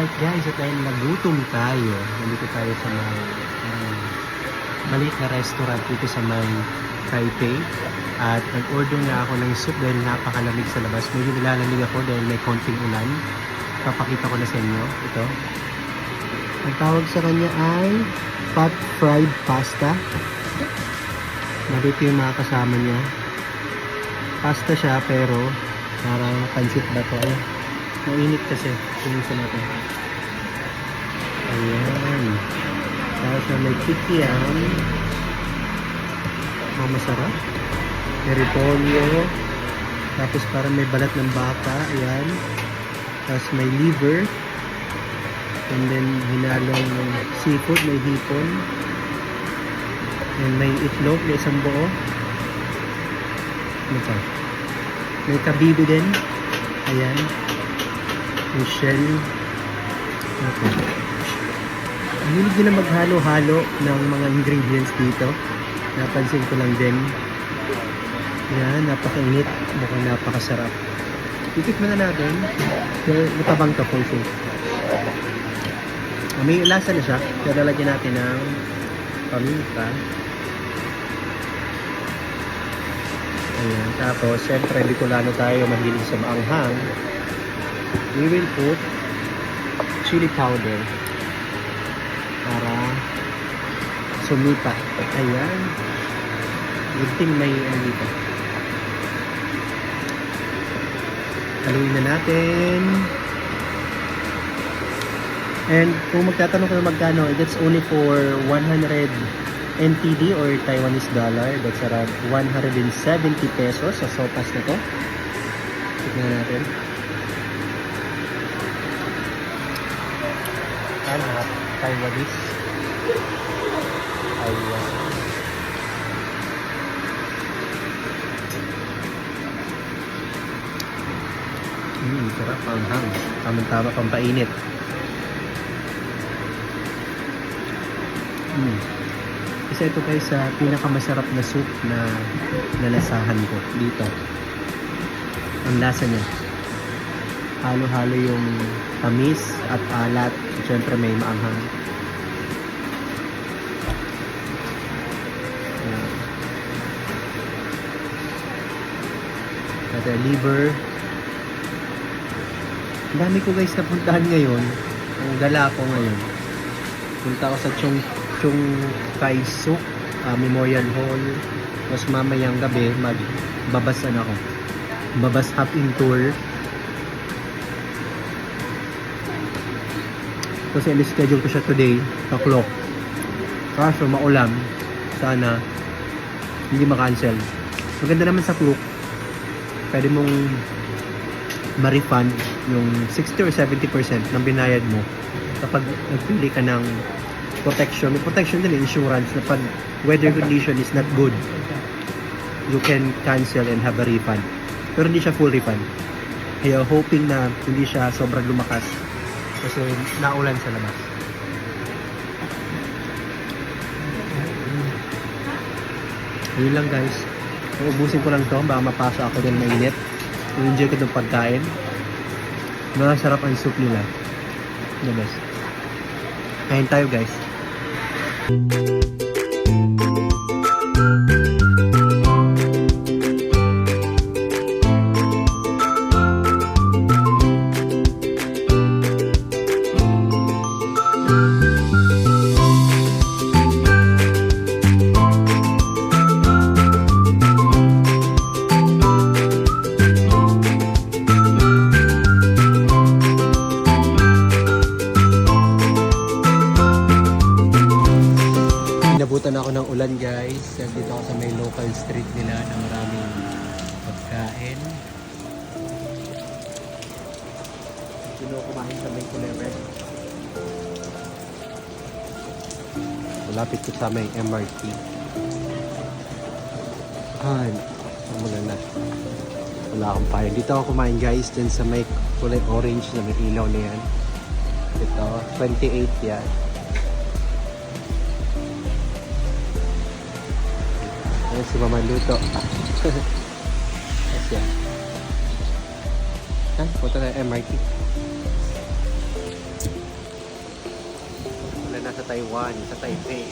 Alright guys, at dahil nagutom tayo, nandito tayo sa may maliit na restaurant dito sa may Taipei. At nag-order nga ako ng soup dahil napakalamig sa labas. Medyo nilalamig ako dahil may konting ulan. Papakita ko na sa inyo. Ito. Ang tawag sa kanya ay pot fried pasta. Nandito yung mga kasama niya. Pasta siya pero parang pansit ba ito? Ayan. Mainit kasi. Sinusa natin. Ayan. Tapos may kikiam. Masarap. May repolyo. Tapos parang may balat ng baka. Ayan. Tapos may liver. And then hinalong seafood. May hipon. And may itlog. May isang buo. Ano pa? May kabibi din. Ayan. May shell. Okay. Ang hilig din na maghalo-halo ng mga ingredients dito. Napansin ko lang din. Yan, napakainit. Mukhang napakasarap. Titikman na natin. Matabang ka po siya. May lasa na siya. Kaya lalagyan natin ng paminta. Ayan. Tapos, syempre, Bicolano tayo mahilig sa maanghang. We will put chili powder para sumipa. Ayan. Good thing may dito. Haluin na natin. And kung magtatanong ko na magkano, that's only for 100 NTD or Taiwanese dollar. That's around 170 pesos sa sopas na to. Tignan natin. Anak, Taiwanese. Ayan. Sarap ang hang. Tama-tama pampainit. Isa ito guys sa pinakamasarap na soup na nalasahan ko dito. Ang lasa niya. Halo-halo yung tamis at alat. Siyempre may maanghang. At liver. Ang dami ko guys napuntahan ngayon. Ang gala ko ngayon. Punta ako sa Chung Kai Suk Memorial Hall. Tapos mamayang gabi magbabasan ako. Babas hop-in tour. Kasi schedule ko siya today, o'clock. Kaso maulam, sana hindi ma-cancel. Maganda naman sa Klook, pwede mong ma-refund yung 60 or 70% ng binayad mo kapag nagpili ka ng protection. May protection din, insurance, na pag weather condition is not good, you can cancel and have a refund. Pero hindi siya full refund. Kaya hoping na hindi siya sobrang lumakas kasi naulan sa labas. Yun lang guys. Uubusin ko lang to, baka mapasa ako din mainit. I-enjoy ko itong pagkain. Masarap ang soup nila. The best. Kain tayo guys. Inabutan ako ng ulan guys. Dito ako sa may local street nila na maraming pagkain. Dito ako kumain sa may Kuleret. Malapit ko sa may MRT. Mula na. Wala akong payo. Dito ako kumain guys. Dyan sa may kulay orange na may ilaw na yan. Ito, 28 yan. Ayan si Mama Luto. Yes, yan. Punta na MRT. Taiwan, sa Taipei.